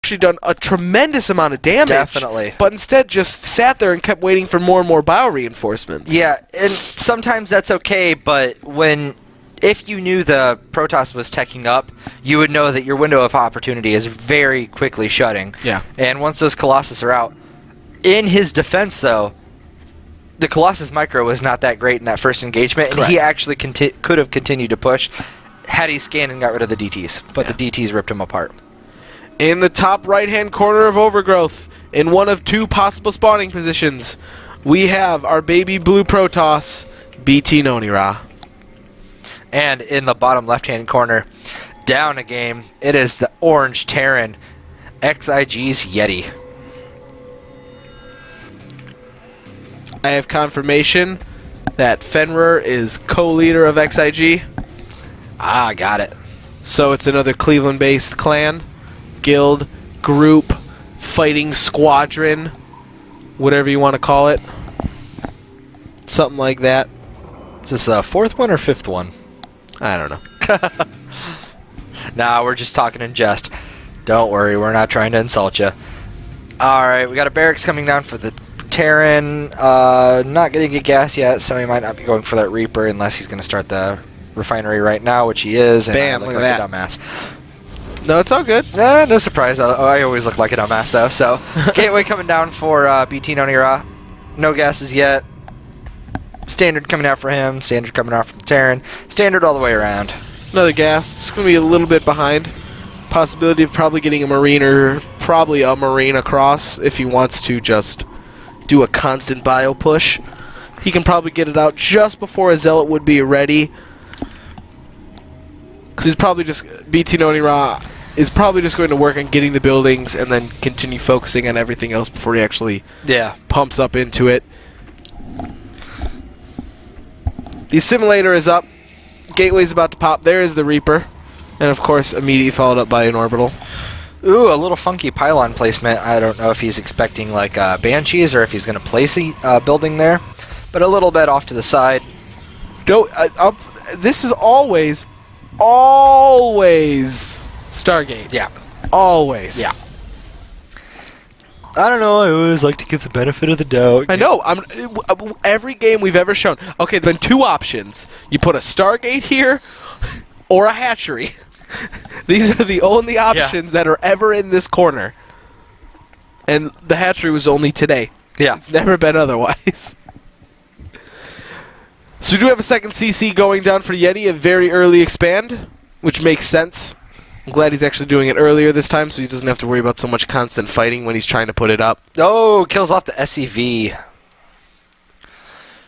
actually done a tremendous amount of damage. Definitely. But instead just sat there and kept waiting for more and more bio-reinforcements. Yeah, and sometimes that's okay, but if you knew the Protoss was teching up, you would know that your window of opportunity is very quickly shutting. Yeah. And once those Colossus are out, in his defense, though, the Colossus Micro was not that great in that first engagement, and Correct. he actually could have continued to push had he scanned and got rid of the DTs. But the DTs ripped him apart. In the top right-hand corner of Overgrowth, in one of two possible spawning positions, we have our baby blue Protoss, bTnOnyRa. And in the bottom left-hand corner, down a game, it is the orange Terran, XIG's Yeti. I have confirmation that Fenrir is co-leader of XIG. Ah, got it. So it's another Cleveland-based clan, guild, group, fighting squadron, whatever you want to call it. Something like that. Is this the fourth one or fifth one? I don't know. Nah, we're just talking in jest. Don't worry, we're not trying to insult you. Alright, we got a barracks coming down for the Terran. Not getting a gas yet, so he might not be going for that Reaper unless he's going to start the refinery right now, which he is. And Bam, I look look like at a dumbass. No, it's all good. No surprise. I always look like a dumbass, though. So, Gateway coming down for bTnOnyRa. No gases yet. Standard coming out for him. Standard coming out from Terran. Standard all the way around. Another gas. Just going to be a little bit behind. Possibility of probably getting a Marine or probably a Marine across if he wants to just do a constant bio push. He can probably get it out just before a Zealot would be ready. Because he's probably just... bTnOnyRa is probably just going to work on getting the buildings and then continue focusing on everything else before he actually pumps up into it. The simulator is up. Gateway's about to pop. There is the Reaper. And of course, immediately followed up by an orbital. Ooh, a little funky pylon placement. I don't know if he's expecting like Banshees or if he's going to place a building there. But a little bit off to the side. This is always Stargate. Yeah. Always. Yeah. I don't know. I always like to give the benefit of the doubt. I know. Every game we've ever shown. Okay, there have been two options. You put a Stargate here or a hatchery. These are the only options that are ever in this corner. And the hatchery was only today. Yeah. It's never been otherwise. So we do have a second CC going down for Yeti, a very early expand, which makes sense. I'm glad he's actually doing it earlier this time so he doesn't have to worry about so much constant fighting when he's trying to put it up. Oh, kills off the SCV.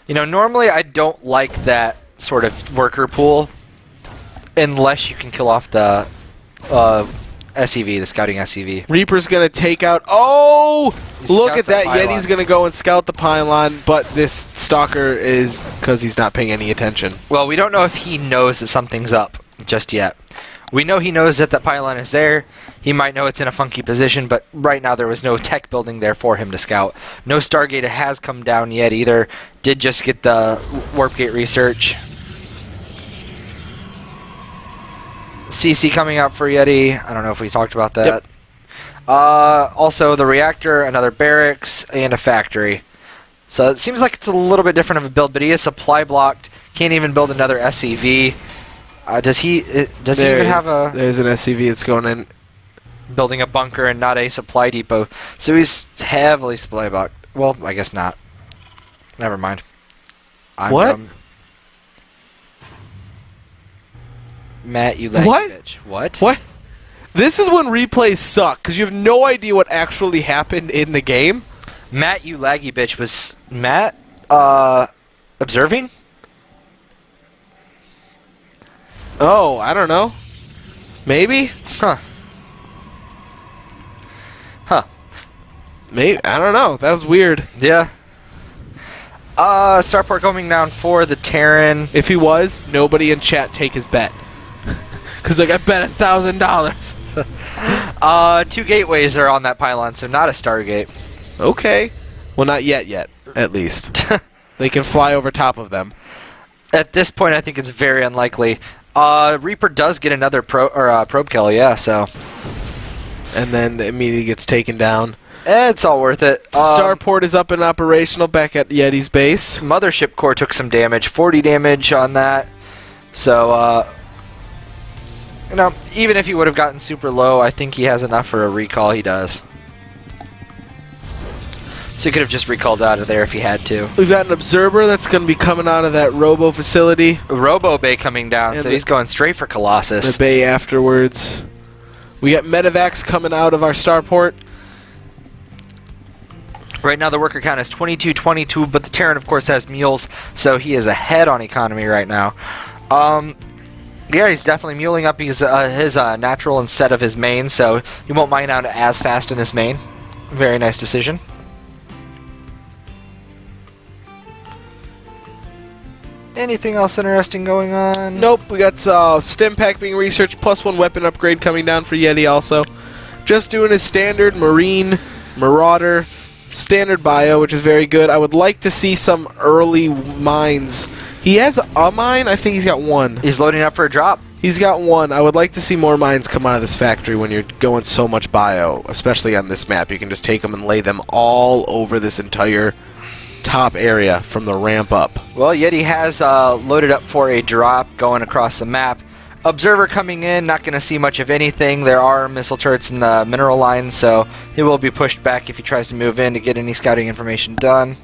You know, normally I don't like that sort of worker pool unless you can kill off the SCV, the scouting SCV. Reaper's going to take out... Oh! He Look at scouts that. Yeti's going to go and scout the pylon, but this Stalker is... because he's not paying any attention. Well, we don't know if he knows that something's up just yet. We know he knows that the pylon is there. He might know it's in a funky position, but right now there was no tech building there for him to scout. No Stargate has come down yet either. Did just get the Warp Gate research. CC coming out for Yeti. I don't know if we talked about that. Yep. Also, the reactor, another barracks, and a factory. So it seems like it's a little bit different of a build, but he is supply blocked. Can't even build another SCV. Does he even have a... There's an SCV that's going in. Building a bunker and not a supply depot. So he's heavily supply blocked. Well, I guess not. Never mind. What? Matt, you laggy What? bitch. What? What? This is when replays suck, because you have no idea what actually happened in the game. Matt, you laggy bitch. Was Matt observing? Oh, I don't know. Maybe? Huh. Maybe. I don't know. That was weird. Yeah. Starport coming down for the Terran. If he was, nobody in chat take his bet. Because, like, I bet $1,000. Two gateways are on that pylon, so not a Stargate. Okay. Well, not yet, at least. They can fly over top of them. At this point, I think it's very unlikely. Reaper does get another probe kill, yeah, so... and then immediately gets taken down. It's all worth it. Starport is up and operational back at Yeti's base. Mothership core took some damage, 40 damage on that. So, you know, even if he would have gotten super low, I think he has enough for a recall. He does. So he could have just recalled out of there if he had to. We've got an observer that's going to be coming out of that Robo facility. Robo Bay coming down, And so he's going straight for Colossus. The bay afterwards. We got Medivacs coming out of our starport. Right now the worker count is 22, but the Terran, of course, has mules, so he is ahead on economy right now. Yeah, he's definitely muling up his natural instead of his main, so he won't mine out as fast in his main. Very nice decision. Anything else interesting going on? Nope, we got stim pack being researched, +1 weapon upgrade coming down for Yeti also. Just doing his standard Marine, Marauder, standard bio, which is very good. I would like to see some early mines. He has a mine? I think he's got one. He's loading up for a drop. He's got one. I would like to see more mines come out of this factory when you're going so much bio, especially on this map. You can just take them and lay them all over this entire top area from the ramp up. Well, Yeti has loaded up for a drop going across the map. Observer coming in, not going to see much of anything. There are missile turrets in the mineral line, so he will be pushed back if he tries to move in to get any scouting information done.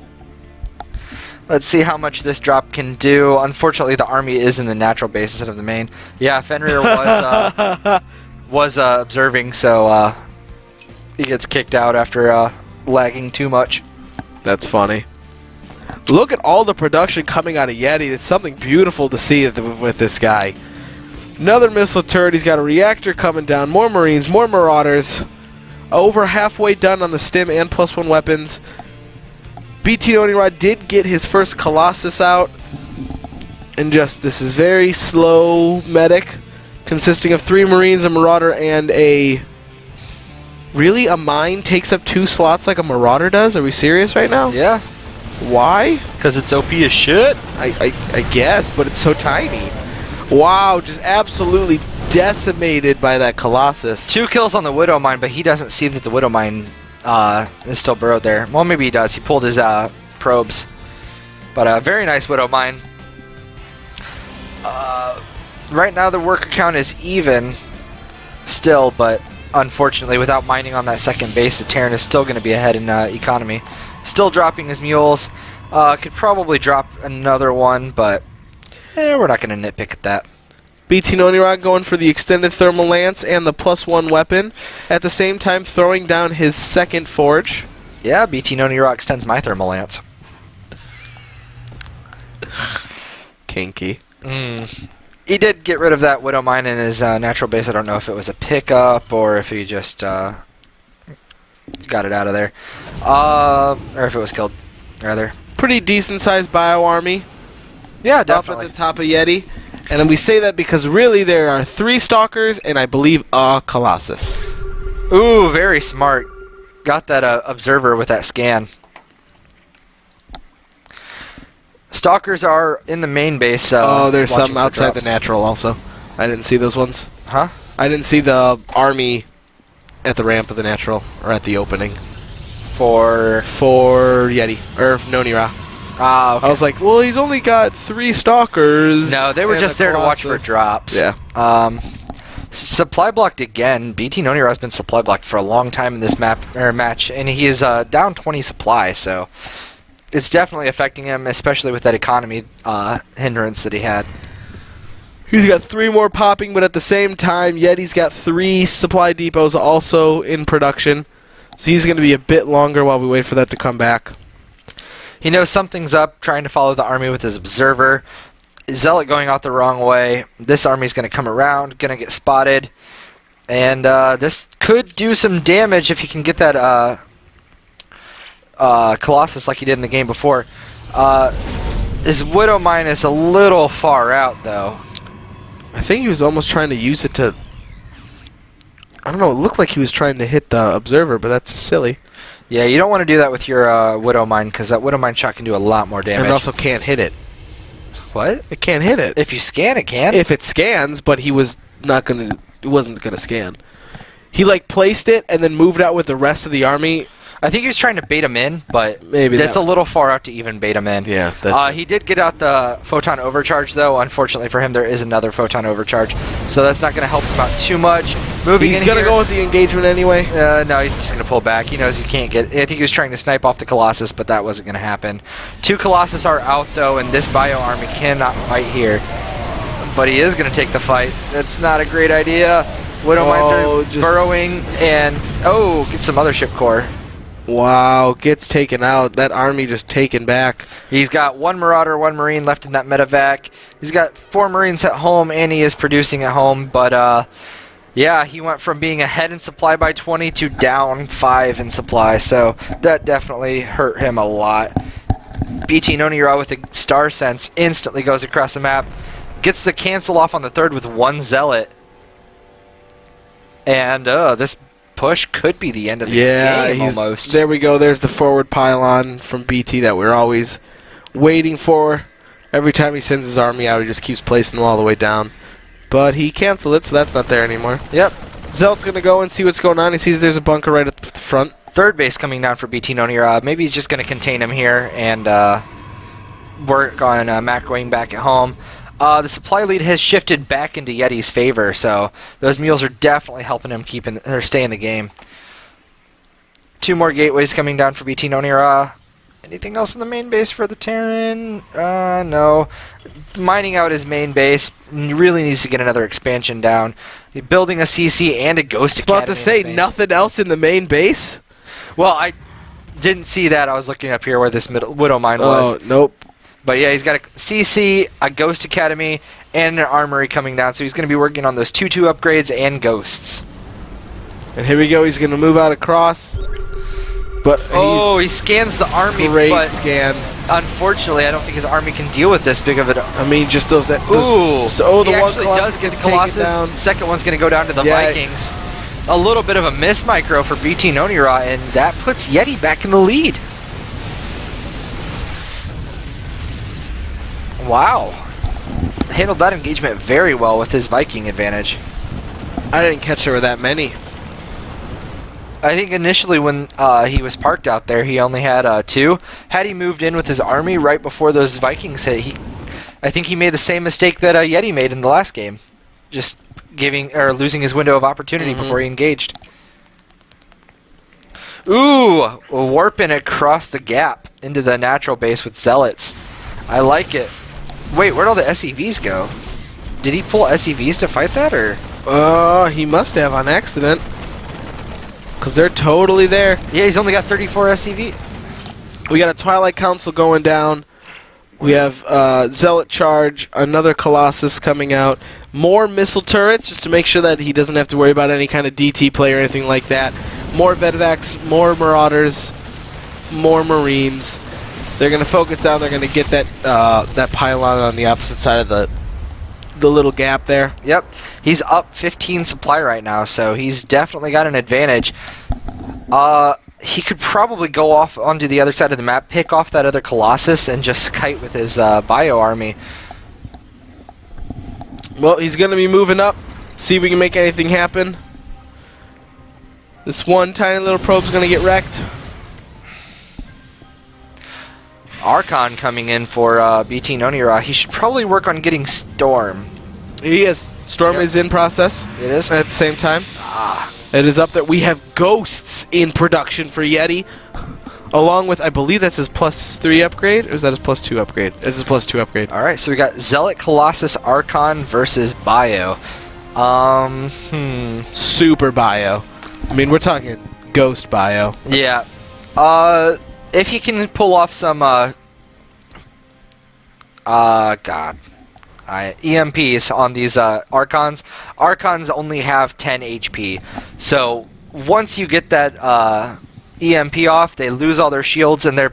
Let's see how much this drop can do. Unfortunately, the army is in the natural base instead of the main. Yeah, Fenrir was observing, so he gets kicked out after lagging too much. That's funny. Look at all the production coming out of Yeti. It's something beautiful to see with this guy. Another missile turret. He's got a reactor coming down. More Marines, more Marauders. Over halfway done on the stim and +1 weapons. bTnOnyRa did get his first Colossus out. And just, this is very slow medic, consisting of 3 Marines, a Marauder, and a... Really? A mine takes up 2 slots like a Marauder does? Are we serious right now? Yeah. Why? Because it's OP as shit. I guess, but it's so tiny. Wow, just absolutely decimated by that Colossus. 2 kills on the Widow Mine, but he doesn't see that the Widow Mine is still burrowed there. Well, maybe he does. He pulled his probes. But a very nice Widow Mine. Right now the worker count is even still, but unfortunately without mining on that second base, the Terran is still going to be ahead in economy. Still dropping his mules. Could probably drop another one, but we're not going to nitpick at that. bTnOnyRa going for the extended thermal lance and the +1 weapon, at the same time throwing down his second forge. Yeah, bTnOnyRa extends my thermal lance. Kinky. He did get rid of that Widow Mine in his natural base. I don't know if it was a pickup or if he just got it out of there. Or if it was killed, rather. Pretty decent sized bio army. Yeah, Up definitely. at the top of Yeti. And we say that because really there are 3 Stalkers and I believe a Colossus. Ooh, very smart. Got that observer with that scan. Stalkers are in the main base. There's watching some for outside drops. the natural also. I didn't see those ones. Huh? I didn't see the army at the ramp of the natural or at the opening. For Yeti or Nonira. okay. I was like, well, he's only got 3 Stalkers. No, they were and just a there to watch for Colossus. drops. Yeah. Supply blocked again. bTnOnyRa has been supply blocked for a long time in this match, and he is down 20 supply, so it's definitely affecting him, especially with that economy hindrance that he had. He's got 3 more popping, but at the same time, Yeti's got 3 supply depots also in production. So he's going to be a bit longer while we wait for that to come back. He knows something's up, trying to follow the army with his observer. Zealot going out the wrong way. This army's going to come around, going to get spotted. And this could do some damage if he can get that Colossus like he did in the game before. His Widow Mine is a little far out, though. I think he was almost trying to use it to... I don't know, it looked like he was trying to hit the observer, but that's silly. Yeah, you don't want to do that with your Widow Mine, because that Widow Mine shot can do a lot more damage. And it also can't hit it. What? It can't hit it. If you scan, it can. If it scans, but he was not going to... He wasn't going to scan. He like placed it and then moved out with the rest of the army. I think he was trying to bait him in, but Maybe that's a little far out to even bait him in. Yeah. He did get out the photon overcharge, though. Unfortunately for him, there is another photon overcharge, so that's not going to help him out too much. He's going to go with the engagement anyway. No, he's just going to pull back. He knows he can't get. I think he was trying to snipe off the Colossus, but that wasn't going to happen. 2 Colossus are out, though, and this bio army cannot fight here. But he is going to take the fight. That's not a great idea. Widow Mines are burrowing, and get some Mothership Core. Wow, gets taken out. That army just taken back. He's got 1 Marauder, 1 Marine left in that medevac. He's got 4 Marines at home, and he is producing at home. But, yeah, he went from being ahead in supply by 20 to down 5 in supply. So that definitely hurt him a lot. bTnOnyRa with the Star Sense instantly goes across the map. Gets the cancel off on the 3rd with 1 Zealot. And this push could be the end of the game almost. There we go. There's the forward pylon from BT that we're always waiting for. Every time he sends his army out, he just keeps placing them all the way down. But he canceled it, so that's not there anymore. Yep. Zealot's going to go and see what's going on. He sees there's a bunker right at the front. 3rd base coming down for bTnOnyRa. Maybe he's just going to contain him here and work on Mac going back at home. The supply lead has shifted back into Yeti's favor, so those mules are definitely helping him stay in the game. 2 more gateways coming down for bTnOnyRa. Anything else in the main base for the Terran? No. Mining out his main base. He really needs to get another expansion down. He's building a CC and a Ghost Academy. I was about to say, nothing else in the main base? Well, I didn't see that. I was looking up here where this Widow Mine was. Oh, nope. But yeah, he's got a CC, a Ghost Academy, and an Armory coming down, so he's going to be working on those 2-2 upgrades and Ghosts. And here we go, he's going to move out across. But he scans the army, great scan. Unfortunately, I don't think his army can deal with this big of it. I mean, just those... the he one actually Colossus does get the gets taken Colossus. down. Second one's going to go down to the Vikings. A little bit of a miss micro for bTnOnyRa, and that puts Yeti back in the lead. Wow. Handled that engagement very well with his Viking advantage. I didn't catch there were that many. I think initially when he was parked out there, he only had 2. Had he moved in with his army right before those Vikings hit, I think he made the same mistake that Yeti made in the last game. Just losing his window of opportunity before he engaged. Ooh, warping across the gap into the natural base with Zealots. I like it. Wait, where'd all the SEVs go? Did he pull SEVs to fight that, or? He must have on accident. Because they're totally there. Yeah, he's only got 34 SEV. We got a Twilight Council going down. We have Zealot Charge, another Colossus coming out. More missile turrets, just to make sure that he doesn't have to worry about any kind of DT play or anything like that. More Vedevacs, more Marauders, more Marines. They're going to focus down. They're going to get that pylon on the opposite side of the little gap there. Yep. He's up 15 supply right now, so he's definitely got an advantage. He could probably go off onto the other side of the map, pick off that other Colossus, and just kite with his bio army. Well, he's going to be moving up. See if we can make anything happen. This one tiny little probe's going to get wrecked. Archon coming in for bTnOnyRa. He should probably work on getting Storm. He is. Storm is in process. It is? At the same time. It is up there. We have Ghosts in production for Yeti. Along with, I believe that's his +3 upgrade? Or is that his +2 upgrade? It's his +2 upgrade. Alright, so we got Zealot Colossus Archon versus Bio. Super Bio. I mean, we're talking Ghost Bio. Yeah. If you can pull off some, EMPs on these Archons. Archons only have 10 HP. So once you get that EMP off, they lose all their shields, and they're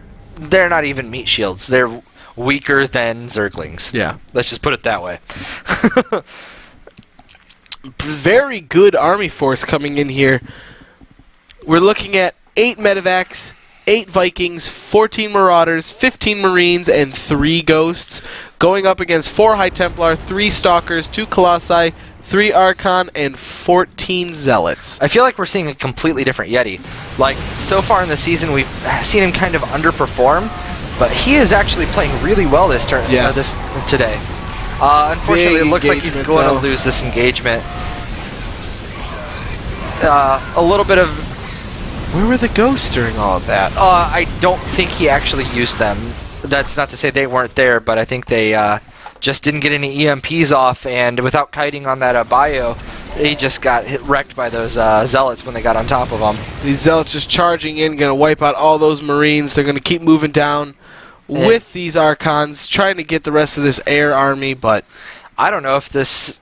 not even meat shields. They're weaker than Zerglings. Yeah. Let's just put it that way. Very good army force coming in here. We're looking at 8 medevacs, 8 Vikings, 14 Marauders, 15 Marines, and 3 Ghosts, going up against 4 High Templar, 3 Stalkers, 2 Colossi, 3 Archon, and 14 Zealots. I feel like we're seeing a completely different Yeti. Like, so far in the season, we've seen him kind of underperform, but he is actually playing really well this turn. Yes. Today. Unfortunately, Big it looks like he's going to lose this engagement. A little bit of... Where were the ghosts during all of that? I don't think he actually used them. That's not to say they weren't there, but I think they just didn't get any EMPs off, and without kiting on that bio, he just got wrecked by those Zealots when they got on top of him. These Zealots just charging in, going to wipe out all those Marines. They're going to keep moving down with these Archons, trying to get the rest of this air army, but... I don't know if this...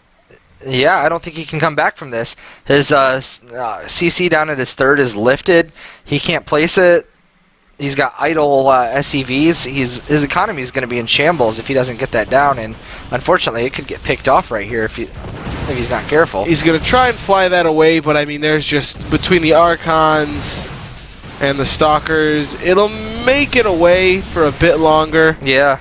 Yeah, I don't think he can come back from this. His CC down at his 3rd is lifted. He can't place it. He's got idle SCVs. His economy is going to be in shambles if he doesn't get that down, and unfortunately, it could get picked off right here if he's not careful. He's going to try and fly that away, but I mean, there's just between the Archons and the Stalkers, it'll make it away for a bit longer. Yeah.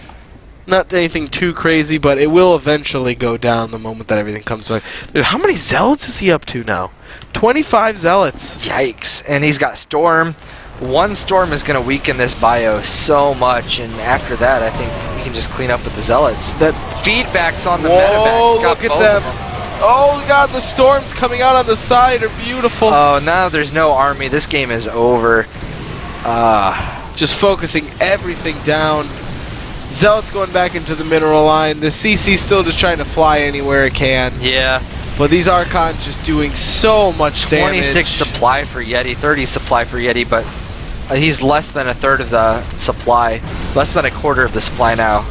Not anything too crazy, but it will eventually go down the moment that everything comes back. Dude, how many Zealots is he up to now? 25 Zealots. Yikes. And he's got Storm. One Storm is going to weaken this bio so much, and after that, I think we can just clean up with the Zealots. That feedbacks on the Whoa, medevacs. look at them. Oh, God, the Storms coming out on the side are beautiful. Oh, now there's no army. This game is over. Just focusing everything down. Zealot's going back into the mineral line. The CC's still just trying to fly anywhere it can. Yeah. But these Archons just doing so much damage. 26 supply for Yeti, 30 supply for Yeti, but he's less than a third of the supply. Less than a quarter of the supply now.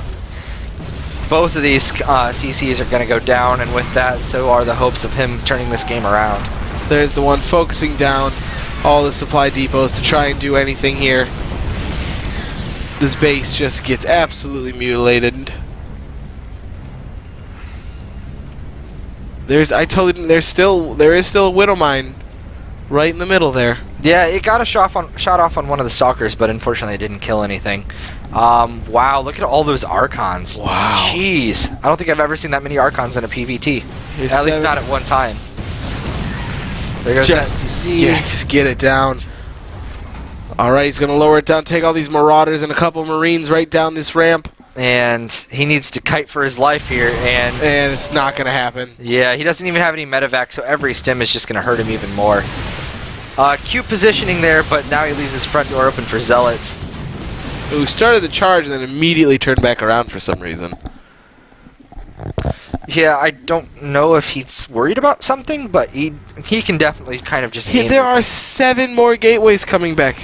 Both of these CCs are going to go down, and with that, so are the hopes of him turning this game around. There's the one focusing down all the supply depots to try and do anything here. This base just gets absolutely mutilated. There is still a Widow Mine right in the middle there. Yeah, it got a shot off on one of the Stalkers, but unfortunately it didn't kill anything. Wow, look at all those Archons. Wow. Jeez. I don't think I've ever seen that many Archons in a PvT. At least not at one time. There goes that CC. Yeah, just get it down. Alright, he's going to lower it down, take all these Marauders and a couple Marines right down this ramp. And he needs to kite for his life here, and it's not going to happen. Yeah, he doesn't even have any medevac, so every stim is just going to hurt him even more. Cute positioning there, but now he leaves his front door open for Zealots. Who started the charge and then immediately turned back around for some reason. Yeah, I don't know if he's worried about something, but he can definitely kind of just... There are 7 more gateways coming back.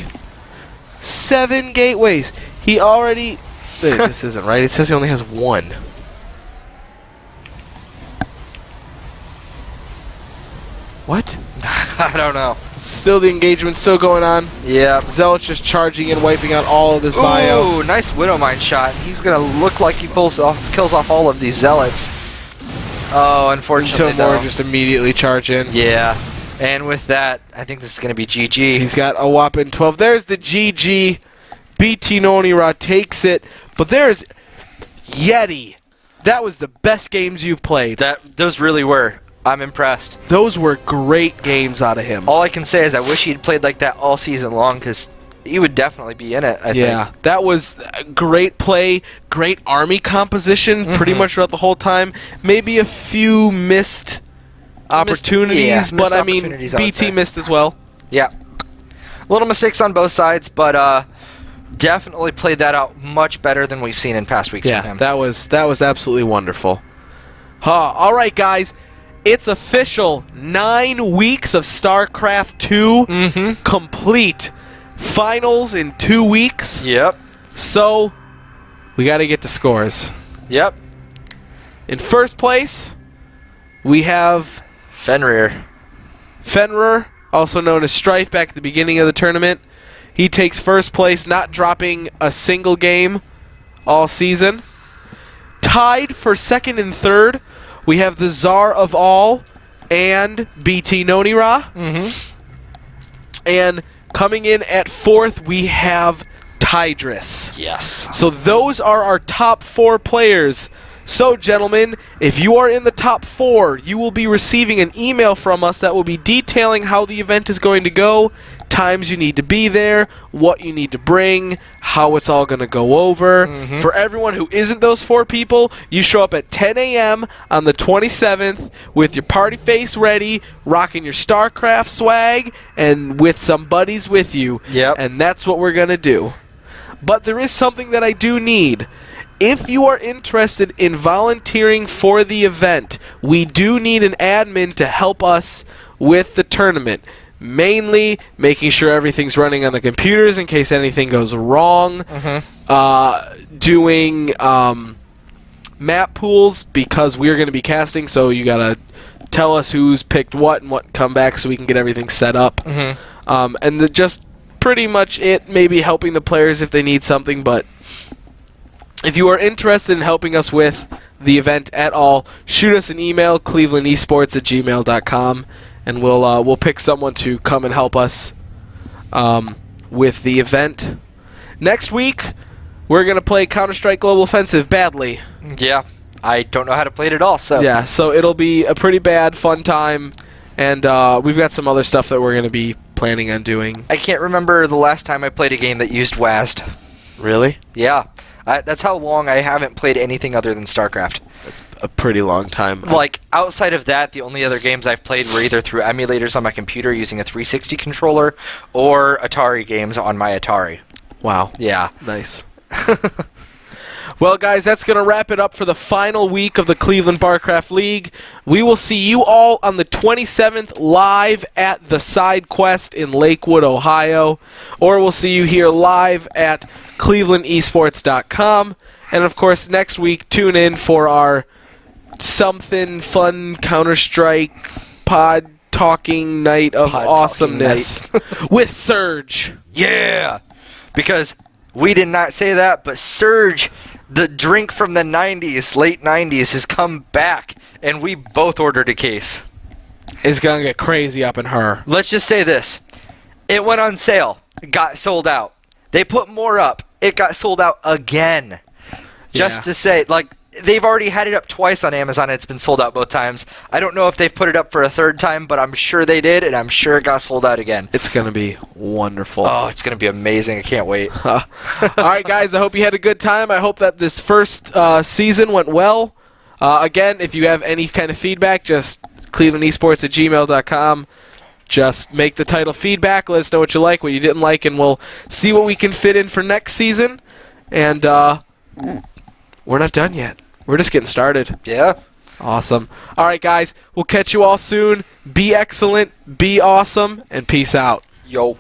7 gateways. He already... Wait, this isn't right. It says he only has 1. What? I don't know. Still the engagement's still going on. Yeah. Zealot's just charging and wiping out all of this bio. Ooh, nice Widow Mine shot. He's going to look like he kills off all of these Zealots. Oh, unfortunately, Until more just immediately charge in. Yeah. And with that, I think this is going to be GG. He's got a whopping 12. There's the GG. bTnOnyRa takes it. But there's Yeti. That was the best games you've played. Those really were. I'm impressed. Those were great games out of him. All I can say is I wish he'd played like that all season long, because he would definitely be in it, I think. Yeah, that was great play, great army composition pretty much throughout the whole time. Maybe a few missed opportunities, but I mean, BT missed as well. Yeah. Little mistakes on both sides, but definitely played that out much better than we've seen in past weeks from him. That was absolutely wonderful. All right, guys. It's official. 9 weeks of StarCraft 2 complete. Finals in 2 weeks. Yep. So, we got to get the scores. Yep. In first place, we have Fenrir, also known as Strife, back at the beginning of the tournament. He takes first place, not dropping a single game all season. Tied for second and third, we have the Czar of All and bTnOnyRa. And coming in at fourth, we have Tidris. Yes. So those are our top 4 players So, gentlemen, if you are in the top 4, you will be receiving an email from us that will be detailing how the event is going to go, times you need to be there, what you need to bring, how it's all going to go over. For everyone who isn't those 4 people, you show up at 10 a.m. on the 27th with your party face ready, rocking your StarCraft swag, and with some buddies with you. Yep. And that's what we're going to do. But there is something that I do need. If you are interested in volunteering for the event, we do need an admin to help us with the tournament. Mainly making sure everything's running on the computers in case anything goes wrong. Doing map pools because we're going to be casting, so you got to tell us who's picked what and what come back so we can get everything set up. And just pretty much it. Maybe helping the players if they need something, but if you are interested in helping us with the event at all, shoot us an email, clevelandesports@gmail.com, and we'll pick someone to come and help us with the event. Next week, we're going to play Counter-Strike Global Offensive badly. Yeah, I don't know how to play it at all. So yeah, so it'll be a pretty bad, fun time, and we've got some other stuff that we're going to be planning on doing. I can't remember the last time I played a game that used WASD. Really? Yeah. That's how long I haven't played anything other than StarCraft. That's a pretty long time. Like, outside of that, the only other games I've played were either through emulators on my computer using a 360 controller or Atari games on my Atari. Wow. Yeah. Nice. Well, guys, that's going to wrap it up for the final week of the Cleveland Barcraft League. We will see you all on the 27th live at the Side Quest in Lakewood, Ohio. Or we'll see you here live at clevelandesports.com. And, of course, next week, tune in for our something fun Counter-Strike pod talking night of awesomeness with Surge. Yeah! Because we did not say that, but Surge, the drink from the 90s, late 90s, has come back, and we both ordered a case. It's going to get crazy up in her. Let's just say this. It went on sale. It got sold out. They put more up. It got sold out again. Just to say, like, they've already had it up twice on Amazon. It's been sold out both times. I don't know if they've put it up for a third time, but I'm sure they did, and I'm sure it got sold out again. It's going to be wonderful. Oh, it's going to be amazing. I can't wait. All right, guys, I hope you had a good time. I hope that this first season went well. Again, if you have any kind of feedback, just clevelandesports@gmail.com. Just make the title feedback. Let us know what you like, what you didn't like, and we'll see what we can fit in for next season. And we're not done yet. We're just getting started. Yeah. Awesome. All right, guys, we'll catch you all soon. Be excellent, be awesome, and peace out. Yo.